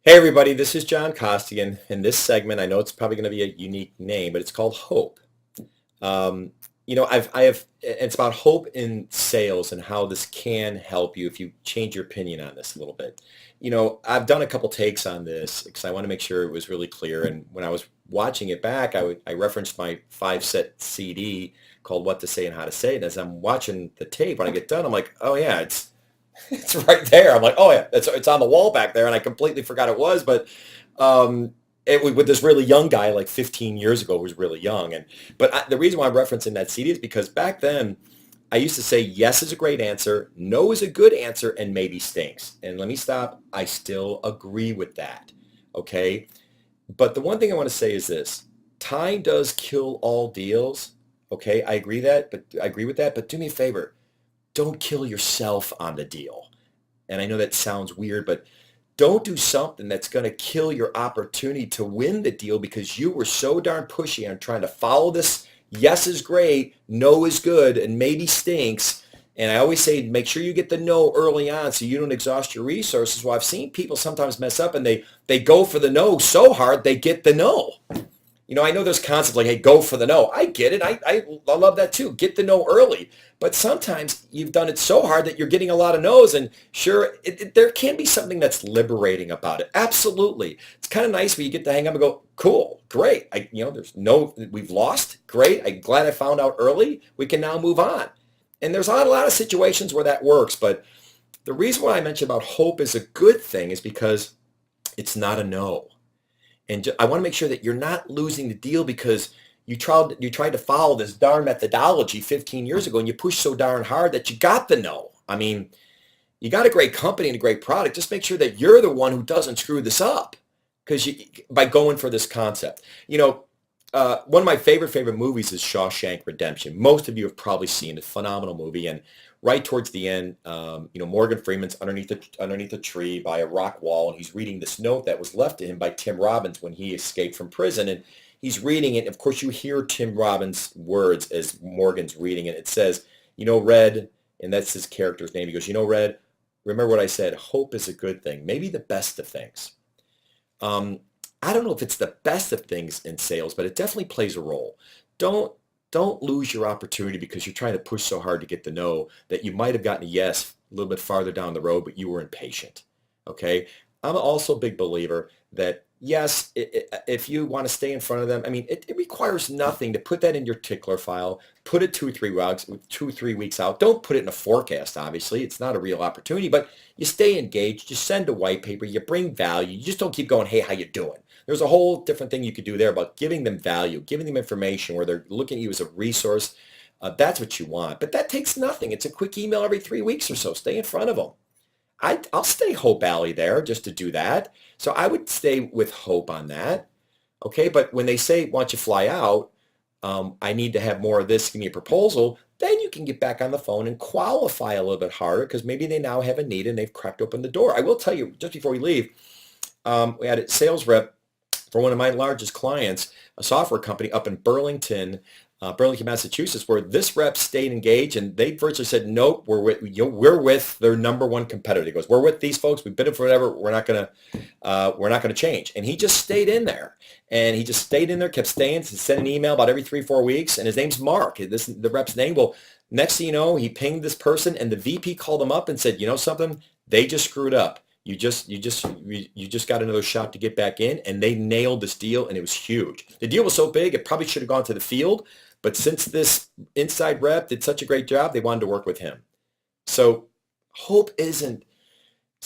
Hey everybody, this is John Costigan. In this segment, I know it's probably going to be a unique name, but it's called Hope. Um, it's about hope in sales and how this can help you if you change your opinion on this a little bit. I've done a couple takes on this because I want to make sure it was really clear. And when I was watching it back, I referenced my 5-set CD called What to Say and How to Say it. As I'm watching the tape, when I get done, I'm like, oh yeah, it's right there. I'm like, oh yeah, it's on the wall back there, and I completely forgot it was. But it was with this really young guy, like 15 years ago, who was really young. The reason why I'm referencing that CD is because back then I used to say yes is a great answer, no is a good answer, and maybe stinks. And let me stop. I still agree with that. Okay, but the one thing I want to say is this: time does kill all deals. Okay, I agree with that. But do me a favor, don't kill yourself on the deal. And I know that sounds weird, but don't do something that's going to kill your opportunity to win the deal because you were so darn pushy on trying to follow this yes is great, no is good, and maybe stinks. And I always say make sure you get the no early on so you don't exhaust your resources. Well, I've seen people sometimes mess up and they go for the no so hard they get the no. I know there's concepts like, hey, go for the no. I get it. I love that too. Get the no early. But sometimes you've done it so hard that you're getting a lot of no's. And sure, there can be something that's liberating about it. Absolutely. It's kind of nice when you get to hang up and go, cool, great. There's no, we've lost. Great. I'm glad I found out early. We can now move on. And there's not a lot of situations where that works. But the reason why I mentioned about hope is a good thing is because it's not a no. And I want to make sure that you're not losing the deal because you tried to follow this darn methodology 15 years ago and you pushed so darn hard that you got the no. I mean, you got a great company and a great product. Just make sure that you're the one who doesn't screw this up by going for this concept. One of my favorite movies is Shawshank Redemption. Most of you have probably seen it. Phenomenal movie. And right towards the end, Morgan Freeman's underneath a tree by a rock wall, and he's reading this note that was left to him by Tim Robbins when he escaped from prison. And he's reading it. And of course, you hear Tim Robbins' words as Morgan's reading it. It says, Red, and that's his character's name. He goes, Red, remember what I said. Hope is a good thing, maybe the best of things. I don't know if it's the best of things in sales, but it definitely plays a role. Don't lose your opportunity because you're trying to push so hard to get the no that you might have gotten a yes a little bit farther down the road, but you were impatient. Okay? I'm also a big believer that yes, if you want to stay in front of them, I mean, it requires nothing to put that in your tickler file, put it 2-3 weeks out. Don't put it in a forecast, obviously. It's not a real opportunity, but you stay engaged. You send a white paper. You bring value. You just don't keep going, hey, how you doing? There's a whole different thing you could do there about giving them value, giving them information where they're looking at you as a resource. That's what you want. But that takes nothing. It's a quick email every 3 weeks or so. Stay in front of them. I'll stay Hope Alley there just to do that. So I would stay with Hope on that. Okay, but when they say, why don't you fly out, I need to have more of this, give me a proposal, then you can get back on the phone and qualify a little bit harder because maybe they now have a need and they've cracked open the door. I will tell you, just before we leave, we had a sales rep for one of my largest clients, a software company up in Burlington, Massachusetts, where this rep stayed engaged and they virtually said, nope, we're with their number one competitor. He goes, we're with these folks. We've been in forever. We're not gonna change. And he just stayed in there. And he just stayed in there, kept staying, sent an email about every 3-4 weeks. And his name's Mark. This is the rep's name. Well, next thing you know, he pinged this person and the VP called him up and said, you know something? They just screwed up. You just got another shot to get back in, and they nailed this deal, and it was huge. The deal was so big, it probably should have gone to the field, but since this inside rep did such a great job, they wanted to work with him. So hope it's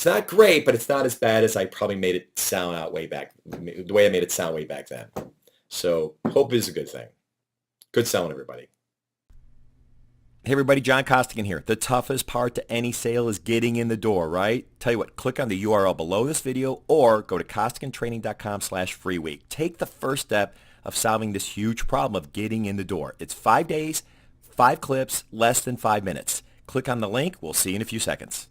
not great, but it's not as bad as I probably made it sound out way back, the way I made it sound way back then. So hope is a good thing. Good selling, everybody. Hey everybody, John Costigan here. The toughest part to any sale is getting in the door, right? Tell you what, click on the URL below this video or go to costigantraining.com/free week. Take the first step of solving this huge problem of getting in the door. It's 5 days, 5 clips, less than 5 minutes. Click on the link. We'll see you in a few seconds.